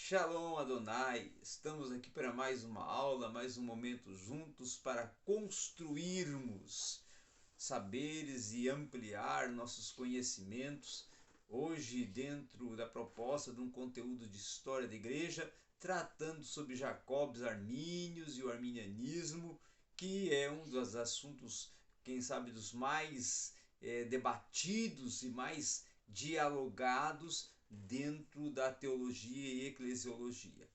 Shalom Adonai, estamos aqui para mais uma aula, mais um momento juntos para construirmos saberes e ampliar nossos conhecimentos. Hoje, dentro da proposta de um conteúdo de história da igreja, tratando sobre Jacobs Armínios e o arminianismo, que é um dos assuntos, quem sabe, dos mais debatidos e mais dialogados dentro da teologia e eclesiologia.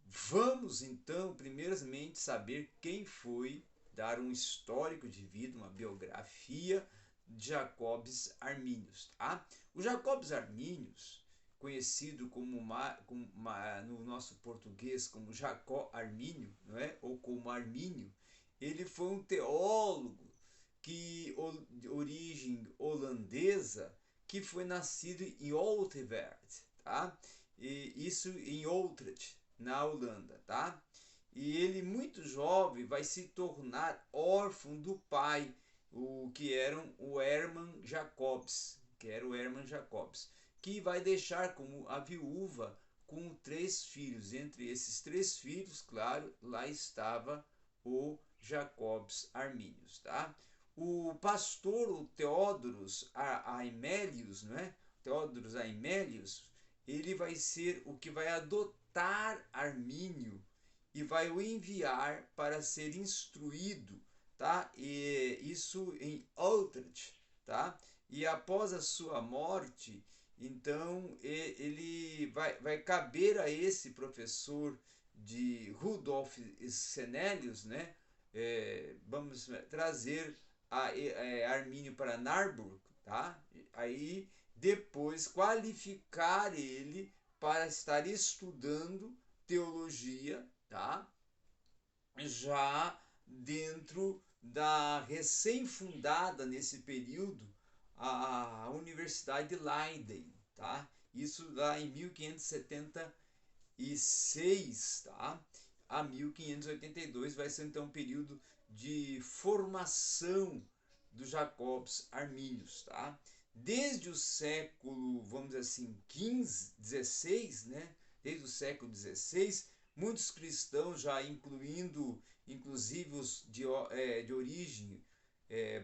Vamos então, primeiramente, saber quem foi, dar um histórico de vida, uma biografia de Jacobs Armínios. Tá? O Jacobs Armínios, conhecido no nosso português como Jacó Armínio, não é? Ou como Armínio, ele foi um teólogo de origem holandesa, que foi nascido em Oltevert, tá? E isso em Utrecht, na Holanda, tá? E ele, muito jovem, vai se tornar órfão do pai, o Herman Jacobs, que vai deixar como a viúva com 3 filhos. Entre esses 3 filhos, claro, lá estava o Jacobs Arminius, tá? O pastor, o Theodorus Aemelius, não é? Theodorus Aemelius, ele vai ser o que vai adotar Armínio e vai o enviar para ser instruído, tá? E isso em Utrecht, tá? E após a sua morte, então ele vai caber a esse professor de Rudolf Senelius, né? Vamos trazer Armínio para Narburg, tá? Aí depois qualificar ele para estar estudando teologia, tá? Já dentro da recém-fundada nesse período a Universidade de Leiden, tá? Isso lá em 1576, tá? A 1582 vai ser então um período de formação dos Jacobs Armínios, tá? Desde o século, vamos dizer assim, 15, 16, né? Desde o século 16, muitos cristãos, já incluindo inclusive os de origem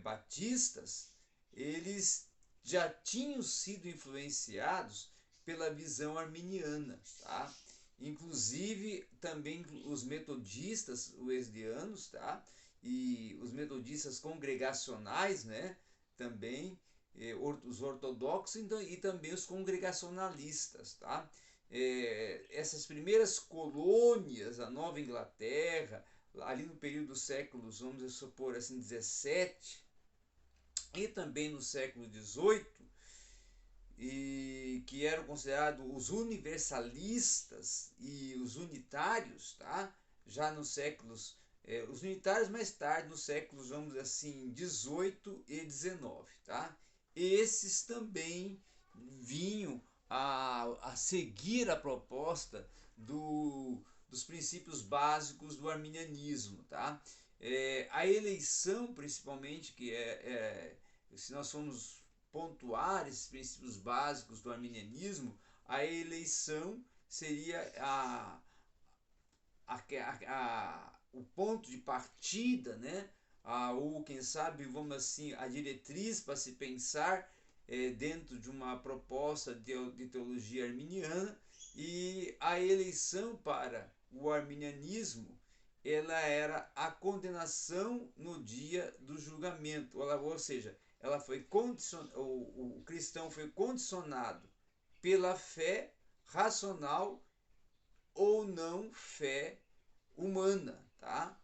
batistas, eles já tinham sido influenciados pela visão arminiana, tá? Inclusive também os metodistas wesleyanianos, tá? E os metodistas congregacionais, né? Também os ortodoxos e também os congregacionalistas, tá? Essas primeiras colônias, a Nova Inglaterra, ali no período dos séculos, vamos supor assim, 17 e também no século 18, e que eram considerados os universalistas e os unitários, tá? Já nos séculos, os unitários mais tarde, nos séculos, vamos dizer assim, 18 e 19, tá? Esses também vinham a seguir a proposta dos princípios básicos do arminianismo, tá? A eleição, principalmente, se nós formos pontuar esses princípios básicos do arminianismo, a eleição seria o ponto de partida, né? Ou quem sabe, vamos assim, a diretriz para se pensar dentro de uma proposta de teologia arminiana. E a eleição para o arminianismo, ela era a condenação no dia do julgamento, ou seja, ela foi o cristão foi condicionado pela fé racional ou não fé humana, tá?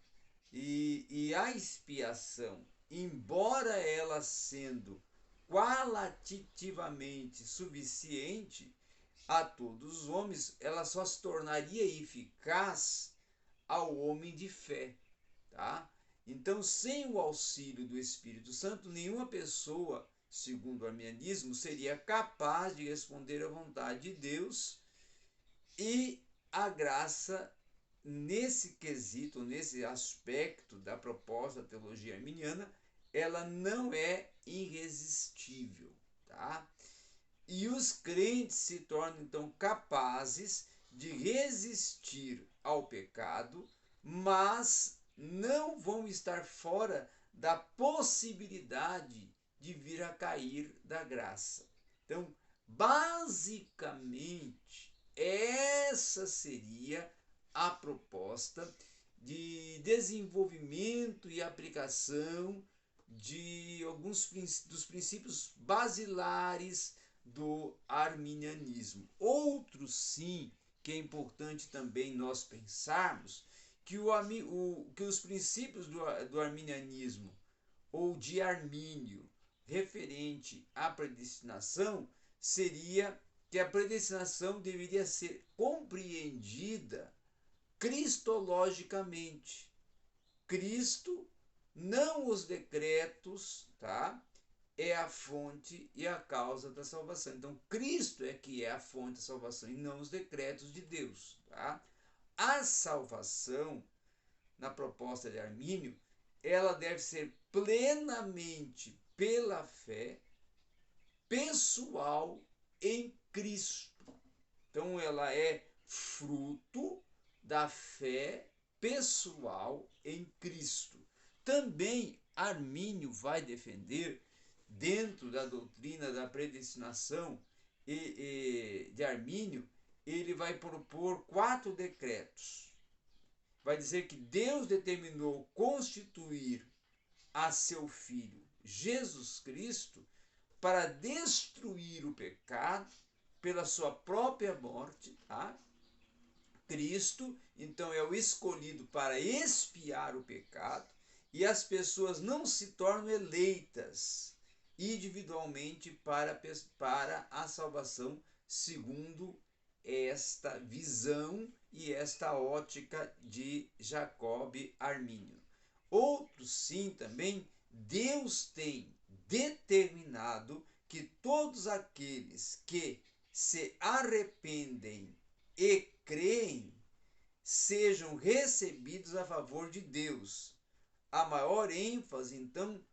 E a expiação, embora ela sendo qualitativamente suficiente a todos os homens, ela só se tornaria eficaz ao homem de fé, tá? Então, sem o auxílio do Espírito Santo, nenhuma pessoa, segundo o arminianismo, seria capaz de responder à vontade de Deus, e a graça, nesse quesito, nesse aspecto da proposta da teologia arminiana, ela não é irresistível, tá? E os crentes se tornam então capazes de resistir ao pecado, mas não vão estar fora da possibilidade de vir a cair da graça. Então, basicamente, essa seria a proposta de desenvolvimento e aplicação de alguns dos princípios basilares do arminianismo. Outro, sim, que é importante também nós pensarmos, que os princípios do arminianismo ou de Armínio referente à predestinação seria que a predestinação deveria ser compreendida cristologicamente. Cristo, não os decretos, tá? É a fonte e a causa da salvação. Então, Cristo é que é a fonte da salvação e não os decretos de Deus, tá? A salvação, na proposta de Armínio, ela deve ser plenamente pela fé pessoal em Cristo. Então, ela é fruto da fé pessoal em Cristo. Também Armínio vai defender, dentro da doutrina da predestinação de Armínio, ele vai propor 4 decretos. Vai dizer que Deus determinou constituir a seu Filho Jesus Cristo para destruir o pecado pela sua própria morte, tá? Cristo, então, é o escolhido para expiar o pecado, e as pessoas não se tornam eleitas individualmente para a salvação segundo esta visão e esta ótica de Jacob Armínio. Outro, sim, também, Deus tem determinado que todos aqueles que se arrependem e creem sejam recebidos a favor de Deus. A maior ênfase, então,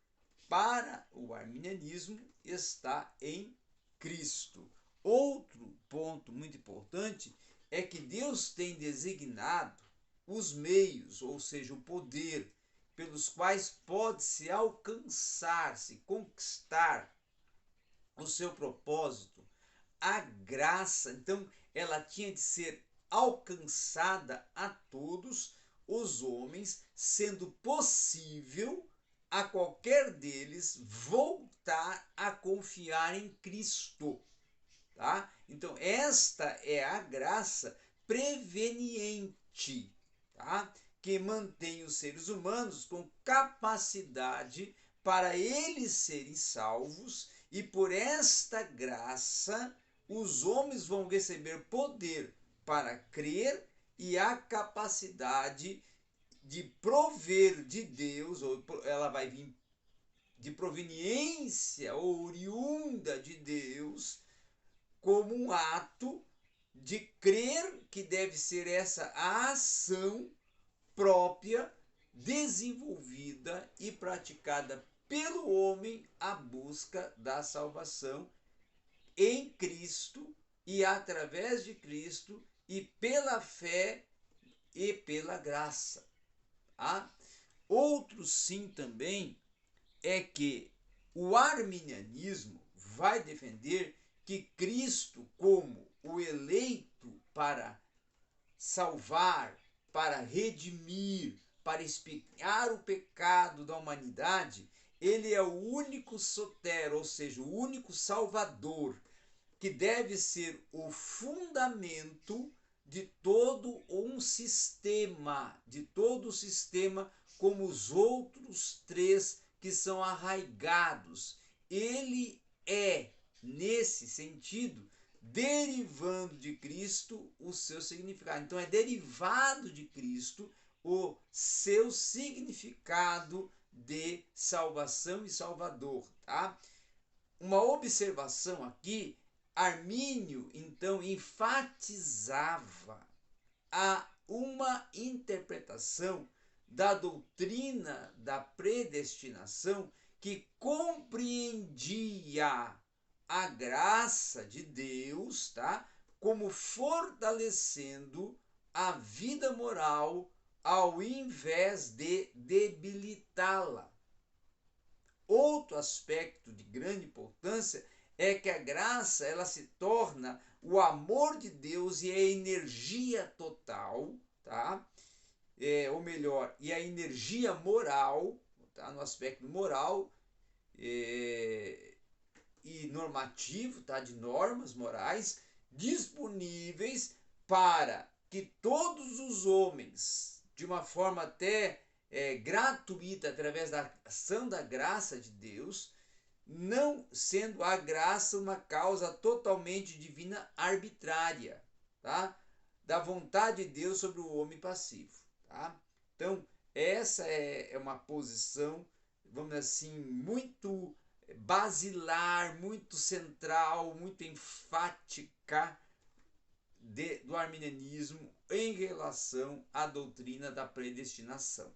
para o arminianismo está em Cristo. Outro ponto muito importante é que Deus tem designado os meios, ou seja, o poder, pelos quais pode-se alcançar, se conquistar o seu propósito. A graça, então, ela tinha de ser alcançada a todos os homens, sendo possível a qualquer deles voltar a confiar em Cristo, tá? Então, esta é a graça preveniente, tá? Que mantém os seres humanos com capacidade para eles serem salvos, e por esta graça os homens vão receber poder para crer e a capacidade de prover de Deus, ou ela vai vir de proveniência ou oriunda de Deus, como um ato de crer que deve ser essa a ação própria, desenvolvida e praticada pelo homem à busca da salvação em Cristo e através de Cristo e pela fé e pela graça. Tá? Outro, sim, também é que o arminianismo vai defender que Cristo, como o eleito para salvar, para redimir, para expiar o pecado da humanidade, ele é o único sotero, ou seja, o único salvador, que deve ser o fundamento de todo um sistema, como os outros 3 que são arraigados. Ele é, nesse sentido, derivando de Cristo o seu significado. Então, é derivado de Cristo o seu significado de salvação e salvador, tá? Uma observação aqui, Armínio, então, enfatizava uma interpretação da doutrina da predestinação que compreendia a graça de Deus, tá? como fortalecendo a vida moral ao invés de debilitá-la. Outro aspecto de grande importância é que a graça ela se torna o amor de Deus e a energia total, tá? Ou melhor, e a energia moral, tá? No aspecto moral e normativo, tá? De normas morais disponíveis para que todos os homens, de uma forma até gratuita, através da ação da graça de Deus, não sendo a graça uma causa totalmente divina arbitrária, tá? Da vontade de Deus sobre o homem passivo, tá? Então, essa é uma posição, vamos dizer assim, muito basilar, muito central, muito enfática do arminianismo em relação à doutrina da predestinação.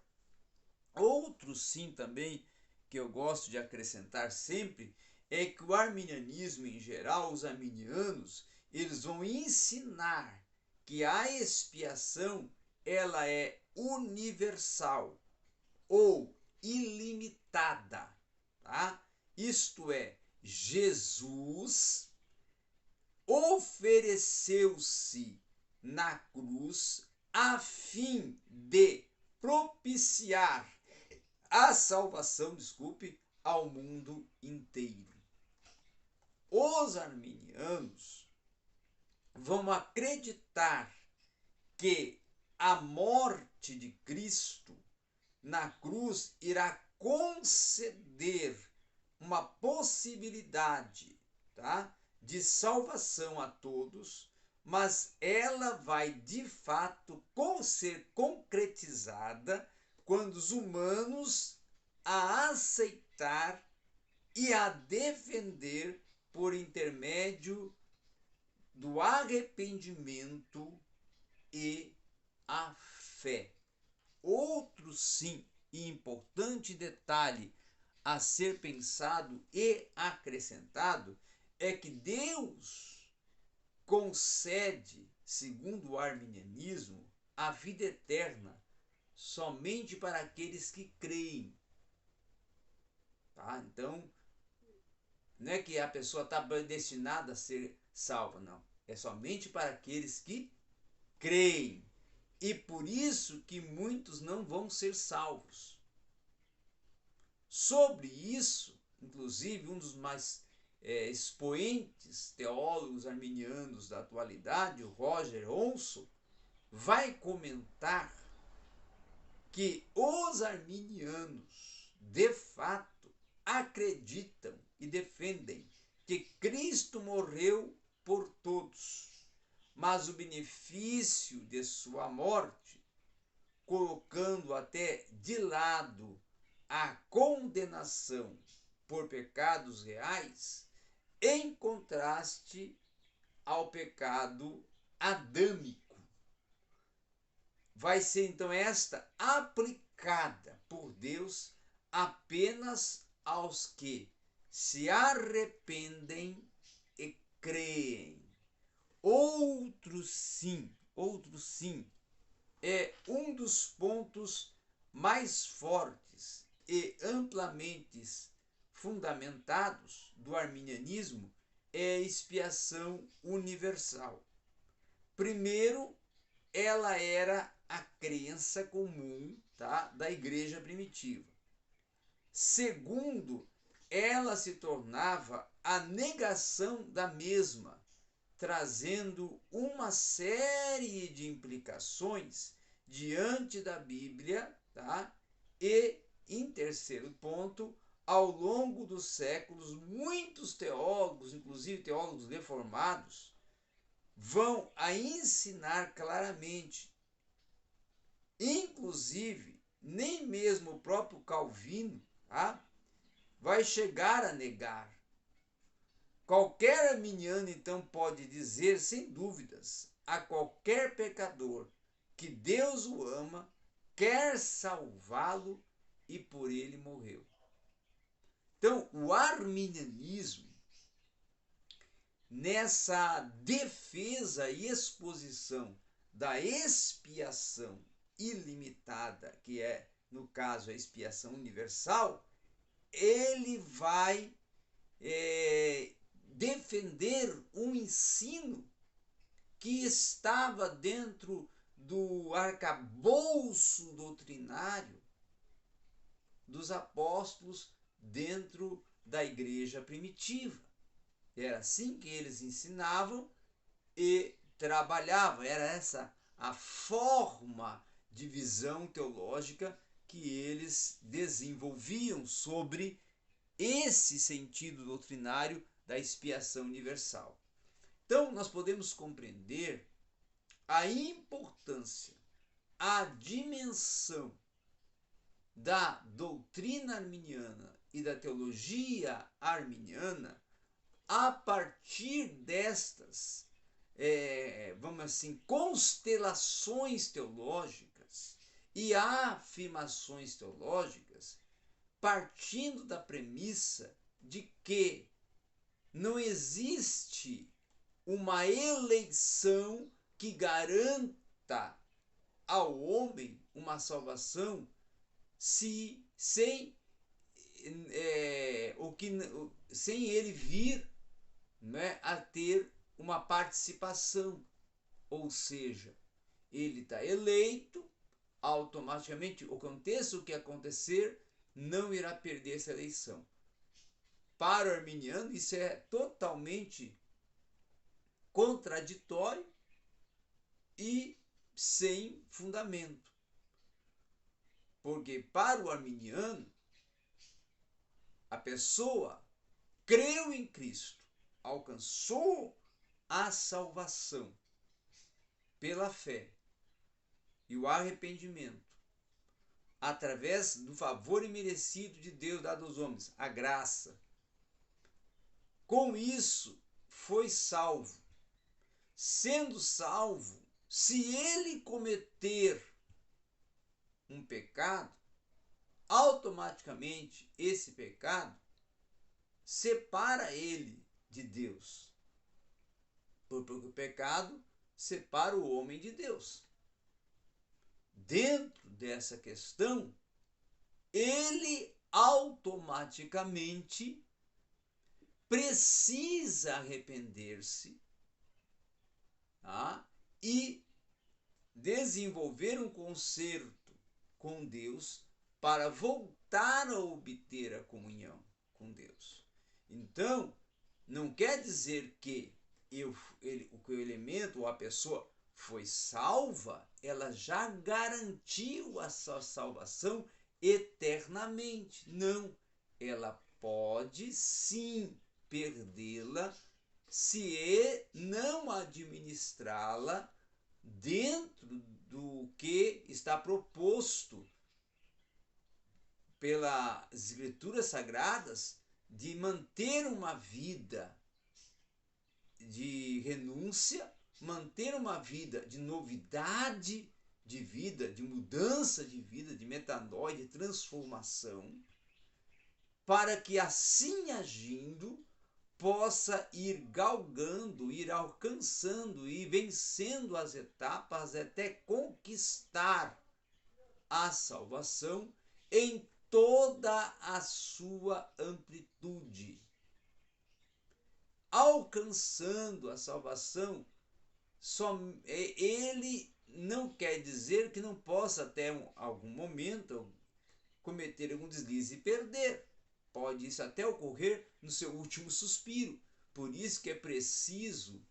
Outro sim também que eu gosto de acrescentar sempre é que o arminianismo em geral, os arminianos, eles vão ensinar que a expiação ela é universal ou ilimitada, tá? Isto é, Jesus ofereceu-se na cruz a fim de propiciar a salvação, ao mundo inteiro. Os arminianos vão acreditar que a morte de Cristo na cruz irá conceder uma possibilidade, tá, de salvação a todos, mas ela vai de fato ser concretizada quando os humanos a aceitar e a defender por intermédio do arrependimento e a fé. Outro sim e importante detalhe a ser pensado e acrescentado é que Deus concede, segundo o arminianismo, a vida eterna somente para aqueles que creem. Tá? Então, não é que a pessoa está predestinada a ser salva, não. É somente para aqueles que creem. E por isso que muitos não vão ser salvos. Sobre isso, inclusive, um dos mais expoentes teólogos arminianos da atualidade, o Roger Onso, vai comentar que os arminianos, de fato, acreditam e defendem que Cristo morreu por todos, mas o benefício de sua morte, colocando até de lado a condenação por pecados reais, em contraste ao pecado adâmico. Vai ser então esta aplicada por Deus apenas aos que se arrependem e creem. Outro sim, é um dos pontos mais fortes e amplamente fundamentados do arminianismo é a expiação universal. Primeiro, ela era a crença comum, tá, da igreja primitiva. Segundo, ela se tornava a negação da mesma, trazendo uma série de implicações diante da Bíblia, tá? E, em terceiro ponto, ao longo dos séculos, muitos teólogos, inclusive teólogos reformados, vão a ensinar claramente. Inclusive, nem mesmo o próprio Calvino, tá, vai chegar a negar. Qualquer arminiano, então, pode dizer, sem dúvidas, a qualquer pecador que Deus o ama, quer salvá-lo e por ele morreu. Então, o arminianismo nessa defesa e exposição da expiação ilimitada, que é, no caso, a expiação universal, ele vai defender um ensino que estava dentro do arcabouço doutrinário dos apóstolos dentro da igreja primitiva. Era assim que eles ensinavam e trabalhavam. Era essa a forma de visão teológica que eles desenvolviam sobre esse sentido doutrinário da expiação universal. Então, nós podemos compreender a importância, a dimensão da doutrina arminiana e da teologia arminiana a partir destas, vamos assim, constelações teológicas e afirmações teológicas, partindo da premissa de que não existe uma eleição que garanta ao homem uma salvação sem ele vir, né, a ter uma participação, ou seja, ele está eleito, automaticamente aconteça o que acontecer, não irá perder essa eleição. Para o arminiano isso é totalmente contraditório e sem fundamento. Porque para o arminiano, a pessoa creu em Cristo, alcançou a salvação pela fé e o arrependimento, através do favor imerecido de Deus dado aos homens, a graça. Com isso, foi salvo. Sendo salvo, se ele cometer um pecado, automaticamente esse pecado separa ele de Deus. Porque o pecado separa o homem de Deus. Dentro dessa questão, ele automaticamente precisa arrepender-se, tá? E desenvolver um conserto com Deus para voltar a obter a comunhão com Deus. Então, não quer dizer que o elemento ou a pessoa foi salva, ela já garantiu a sua salvação eternamente. Não, ela pode sim perdê-la se não administrá-la dentro do que está proposto pelas Escrituras Sagradas, de manter uma vida de renúncia, manter uma vida de novidade de vida, de mudança de vida, de metanoia, de transformação, para que assim agindo possa ir galgando, ir alcançando e vencendo as etapas até conquistar a salvação em toda a sua amplitude. Alcançando a salvação, ele não quer dizer que não possa até algum momento cometer algum deslize e perder. Pode isso até ocorrer no seu último suspiro. Por isso que é preciso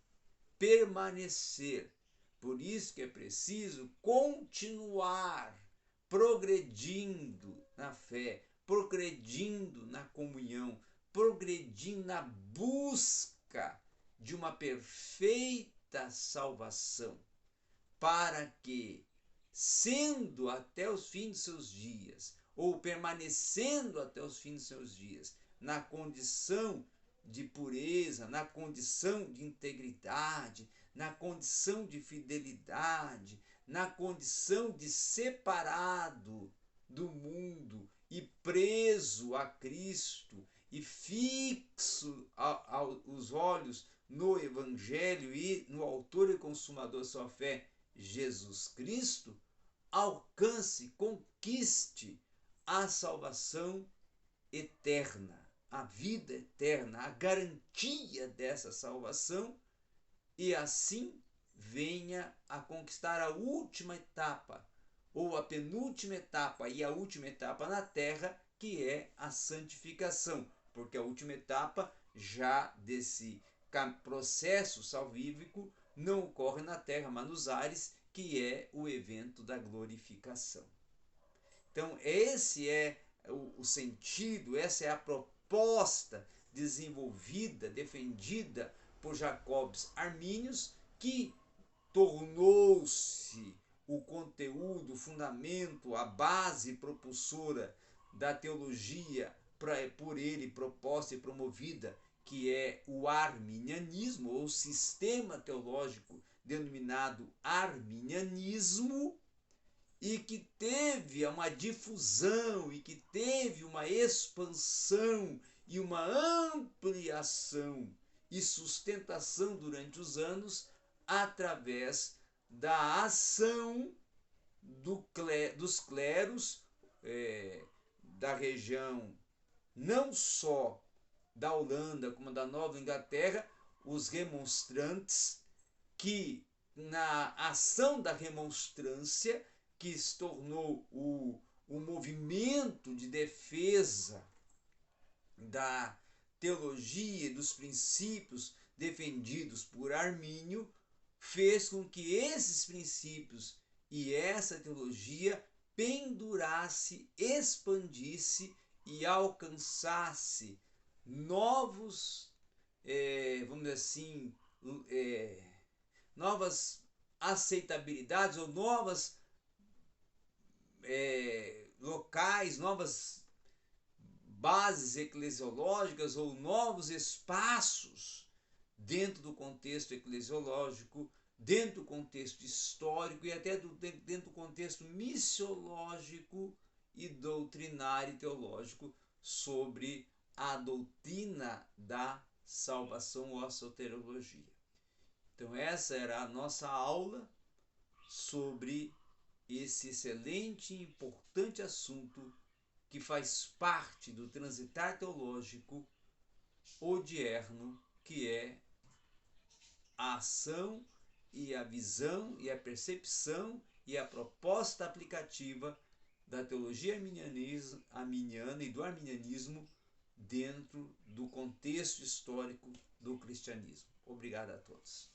permanecer. Por isso que é preciso continuar progredindo na fé, progredindo na comunhão, progredindo na busca de uma perfeita salvação, para que, sendo até os fins de seus dias, ou permanecendo até os fins de seus dias, na condição de pureza, na condição de integridade, na condição de fidelidade, na condição de separado do mundo e preso a Cristo e fixo os olhos no Evangelho e no autor e consumador da sua fé, Jesus Cristo, alcance, conquiste a salvação eterna, a vida eterna, a garantia dessa salvação, e assim venha a conquistar a última etapa, ou a penúltima etapa e a última etapa na terra, que é a santificação, porque a última etapa já desse processo salvífico não ocorre na terra, mas nos ares, que é o evento da glorificação. Então, esse é o sentido, essa é a proposta desenvolvida, defendida por Jacobs Arminius, que tornou-se o conteúdo, o fundamento, a base propulsora da teologia por ele proposta e promovida, que é o arminianismo, ou sistema teológico denominado arminianismo, e que teve uma difusão e que teve uma expansão e uma ampliação e sustentação durante os anos através da ação dos cleros da região, não só da Holanda como da Nova Inglaterra, os remonstrantes, que na ação da remonstrância, que se tornou o movimento de defesa da teologia e dos princípios defendidos por Armínio, fez com que esses princípios e essa teologia pendurasse, expandisse e alcançasse novos, vamos dizer assim, novas aceitabilidades ou novas locais, novas bases eclesiológicas ou novos espaços dentro do contexto eclesiológico, dentro do contexto histórico e até dentro do contexto missiológico e doutrinário e teológico sobre a doutrina da salvação ou a soteriologia. Então essa era a nossa aula sobre esse excelente e importante assunto que faz parte do transitar teológico odierno, que é a ação e a visão e a percepção e a proposta aplicativa da teologia arminiana e do arminianismo dentro do contexto histórico do cristianismo. Obrigado a todos.